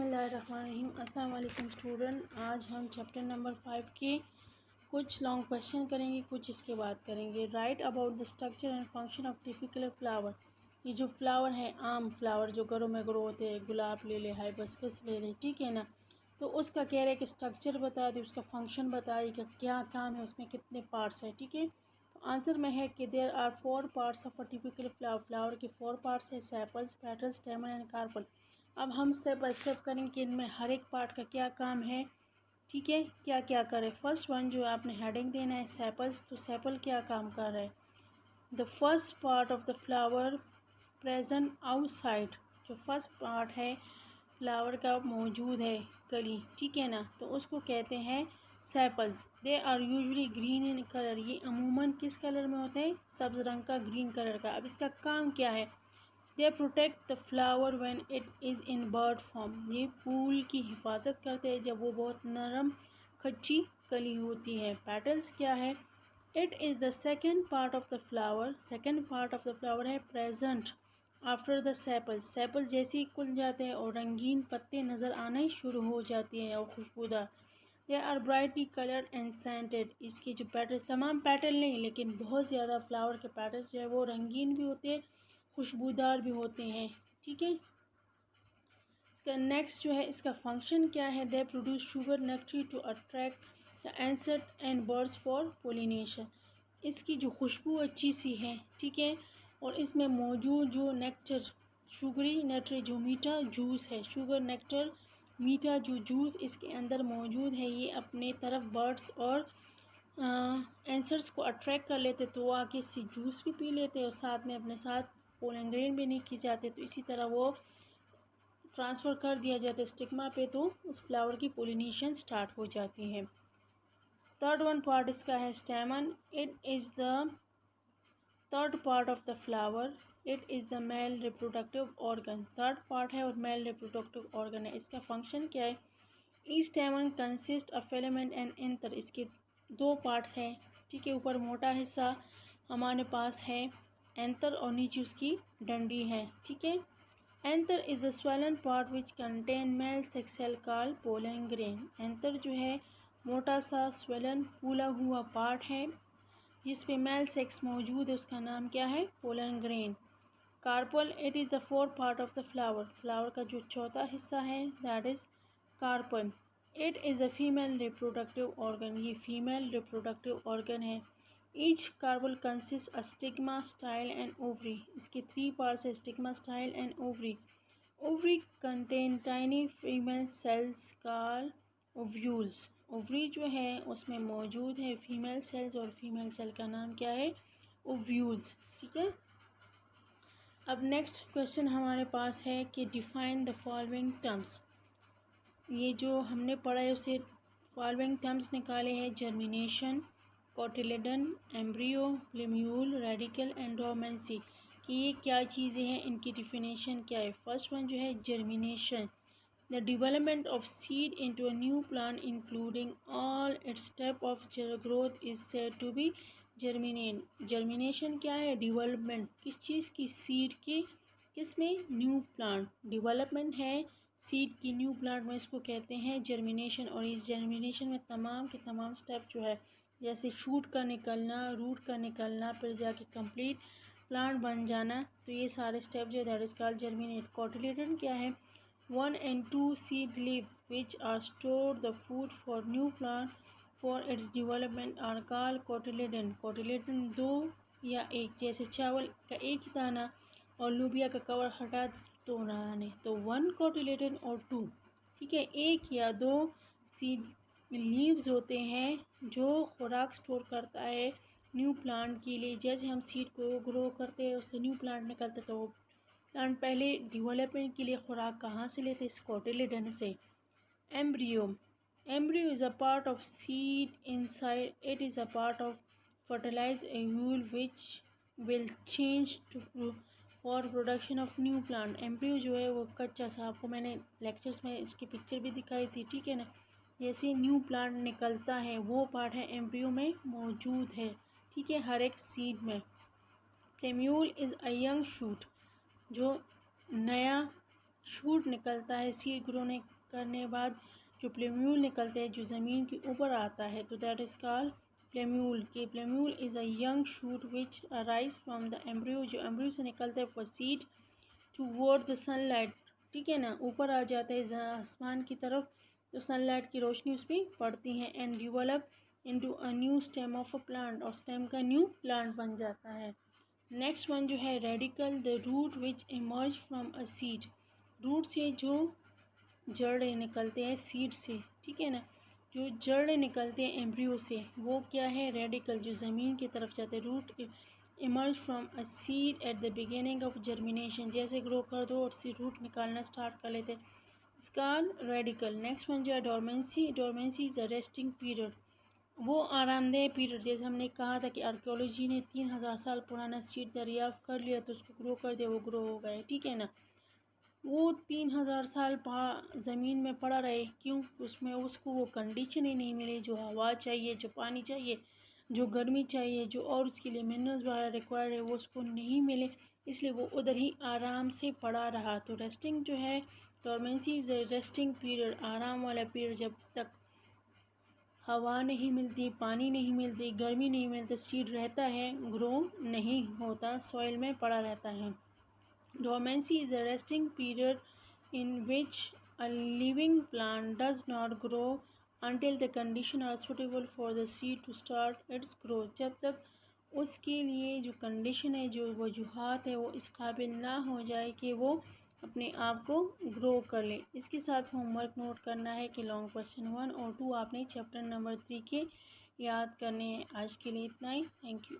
बिस्मिल्लाहिर्रहमानिर्रहीम। अस्सलाम वालेकुम स्टूडेंट। आज हम चैप्टर नंबर 5 के कुछ लॉन्ग क्वेश्चन करेंगे, कुछ इसके बाद करेंगे। Right about the structure and function of typical flower. ये जो फ्लावर है, आम फ्लावर जो घरों में ग्रो होते हैं, गुलाब ले ले, हाइबिस्कस ले ले, ठीक है ना। तो उसका कह रहे हैं कि स्ट्रक्चर बता दे, उसका फंक्शन बताइए कि क्या काम है, उसमें कितने पार्ट्स हैं, ठीक है। तो आंसर में है कि there are 4 parts of a typical flower. Flower के 4 पार्ट्स है, sepals, petals, stamen and carpel. अब हम स्टेप बाय स्टेप करेंगे कि इनमें हर एक पार्ट का क्या काम है, ठीक है, क्या क्या करें। फर्स्ट वन जो आपने हेडिंग देना है सेपल्स, तो सेपल क्या काम कर रहा है। The first part of the flower present outside. जो फर्स्ट पार्ट है फ्लावर का मौजूद है कली, ठीक है ना, तो उसको कहते हैं sepals. They are usually green in colour. ये अमूमन किस कलर में होते हैं, सब्ज़ रंग का, ग्रीन कलर का। अब इसका काम क्या है। They protect the flower when it is in bird form. ये फूल की हिफाजत करते हैं जब वो बहुत नरम कच्ची कली होती है। पेटल्स क्या है, it is the second part of the flower. Second part of the flower है present after the sepal. Sepal जैसे ही खुल जाते हैं और रंगीन पत्ते नज़र आने शुरू हो जाती हैं और खुशबूदार। They are brightly coloured and scented. इसके जो पेटल्स, तमाम पेटल नहीं लेकिन बहुत ज़्यादा फ्लावर के पेटल्स जो है वो रंगीन भी होते हैं, खुशबूदार भी होते हैं, ठीक है। इसका नेक्स्ट जो है, इसका फंक्शन क्या है। They produce sugar nectary to attract the insect and birds for pollination. इसकी जो खुशबू अच्छी सी है, ठीक है, और इसमें मौजूद जो नेक्टर, शुगरी नेक्टर, जो मीठा जूस है, शुगर नेक्टर, मीठा जो जूस इसके अंदर मौजूद है, ये अपने तरफ बर्ड्स और इंसेक्ट्स को अट्रैक्ट कर लेते, तो वो आके इससे जूस भी पी लेते और साथ में अपने साथ पोलन ग्रेन भी नहीं की जाते। तो इसी तरह वो ट्रांसफ़र कर दिया जाता है स्टिग्मा पे, तो उस फ्लावर की पोलिनेशन स्टार्ट हो जाती है। थर्ड वन पार्ट इसका है स्टेमन। It is the third part of the flower. It is the male reproductive organ. Third part है और मेल रिप्रोडक्टिव ऑर्गन है। इसका फंक्शन क्या है। Each स्टेमन consist of filament and anther. इसके 2 पार्ट है, ठीक है। ऊपर मोटा हिस्सा हमारे पास है एंथर और नीचे उसकी डंडी है, ठीक है। Anther is the swollen part which contain male sex cell called pollen grain. Anther जो है मोटा सा स्वेलन फूला हुआ पार्ट है जिस पे मेल सेक्स मौजूद है, उसका नाम क्या है, pollen grain. Carpel, it is the 4th part of the flower. Flower का जो चौथा हिस्सा है that is carpel. It is a female reproductive organ. ये फीमेल रिप्रोडक्टिव ऑर्गन है। Each carpel consist a stigma, style and ovary. इसके 3 parts है, stigma, style and ovary. Ovary contain tiny female cells called ovules. Ovary जो है उसमें मौजूद है female cells और फीमेल सेल का नाम क्या है, ओव्यूल्स, ठीक है। अब नेक्स्ट क्वेश्चन हमारे पास है कि डिफाइन द फॉलोइंग टर्म्स। ये जो हमने पढ़ा है उसे फॉलोइंग टर्म्स निकाले हैं। Germination, cotyledon, embryo, plumule, radicle and dormancy, कि ये क्या चीज़ें हैं, इनकी डिफिनेशन क्या है। फर्स्ट वन जो है germination, the development of seed into a new plant including all its step of growth is said to be germinate. Germination क्या है, डेवलपमेंट किस चीज़ की, सीड की, किसमें, न्यू प्लांट। डेवलपमेंट है सीड की न्यू प्लांट में, इसको कहते हैं जर्मिनेशन। और इस जर्मिनेशन में तमाम के तमाम स्टेप जो है, जैसे शूट का निकलना, रूट का निकलना, फिर जाके कंप्लीट प्लांट बन जाना, तो ये सारे स्टेप जो है that is called germinate. Cotyledon क्या है, 1 and 2 seed leaf which are stored the food for new plant for its development are called cotyledon. cotyledon 2 या 1, जैसे चावल का एक ही दाना और लूबिया का कवर हटा तो बनाने, तो 1 कोटिलेडन और 2, ठीक है, 1 या 2 सीड लीव्स होते हैं जो खुराक स्टोर करता है न्यू प्लांट के लिए। जैसे हम सीड को ग्रो करते हैं उससे न्यू प्लांट निकलते, तो प्लांट पहले डेवलपमेंट के लिए खुराक कहाँ से लेते हैं, कोटिलेडन से। Embryo, embryo is a part of seed inside, it is a part of fertilised ovule which will change to for production of new plant. Embryo जो है वो कच्चा सा, आपको मैंने लेक्चर्स में इसकी पिक्चर भी दिखाई थी, ठीक है ना। जैसे न्यू प्लांट निकलता है वो पार्ट है एम्ब्रियो में मौजूद है, ठीक है, हर एक सीड में। Plumule is a young shoot, जो नया शूट निकलता है सीड ग्रो करने बाद जो प्लेम्यूल निकलते हैं जो ज़मीन के ऊपर आता है, तो दैट इज़ कॉल्ड प्लेम्यूल। के plumule is a young shoot which arise from the embryo, जो एम्ब्रियो से निकलता है प्रोसीड टूवर्ड द सनलाइट, ठीक है ना, ऊपर आ जाता है आसमान की तरफ, तो सनलाइट की रोशनी उस पर पड़ती है and develop into a new stem of a plant, और स्टेम का न्यू प्लांट बन जाता है। नेक्स्ट वन जो है radicle, the root which emerge from a seed, root से जो जड़ निकलते हैं सीड से, ठीक है ना, जो जड़ निकलते हैं एम्ब्रियो से, वो क्या है रेडिकल, जो ज़मीन की तरफ जाते हैं। Root emerge from a seed at the beginning of germination, जैसे ग्रो कर दो और सी रूट निकालना स्टार्ट कर लेते हैं, इसका रेडिकल। नेक्स्ट वन जो है dormancy, dormancy is a resting period, वो आरामदेह पीरियड, जैसे हमने कहा था कि आर्कियोलॉजी ने 3000 साल पुराना सीड दरियाफ्त कर लिया तो उसको ग्रो कर दिया, वो ग्रो हो गए, ठीक है ना। वो 3000 साल ज़मीन में पड़ा रहे, क्यों, उसमें उसको वो कंडीशन ही नहीं मिली जो हवा चाहिए, जो पानी चाहिए, जो गर्मी चाहिए, जो और उसके लिए मिनरल्स वगैरह रिक्वायर्ड है, वो उसको नहीं मिले, इसलिए वो उधर ही आराम से पड़ा रहा। तो रेस्टिंग जो है डोरमेंसी इज़ रेस्टिंग पीरियड, आराम वाला पीरियड, जब तक हवा नहीं मिलती, पानी नहीं मिलती, गर्मी नहीं मिलती, सीड रहता है, ग्रो नहीं होता, सॉइल में पड़ा रहता है। Dormancy is a resting period in which a living plant does not grow until the conditions are suitable for the seed to start its growth, जब तक उसके लिए जो कंडीशन है, जो वजूहात है, वो इस काबिल ना हो जाए कि वो अपने आप को ग्रो कर ले। इसके साथ होमवर्क नोट करना है कि लॉन्ग क्वेश्चन 1 और 2 आपने चैप्टर नंबर 3 के याद करने हैं। आज के लिए इतना ही, थैंक यू।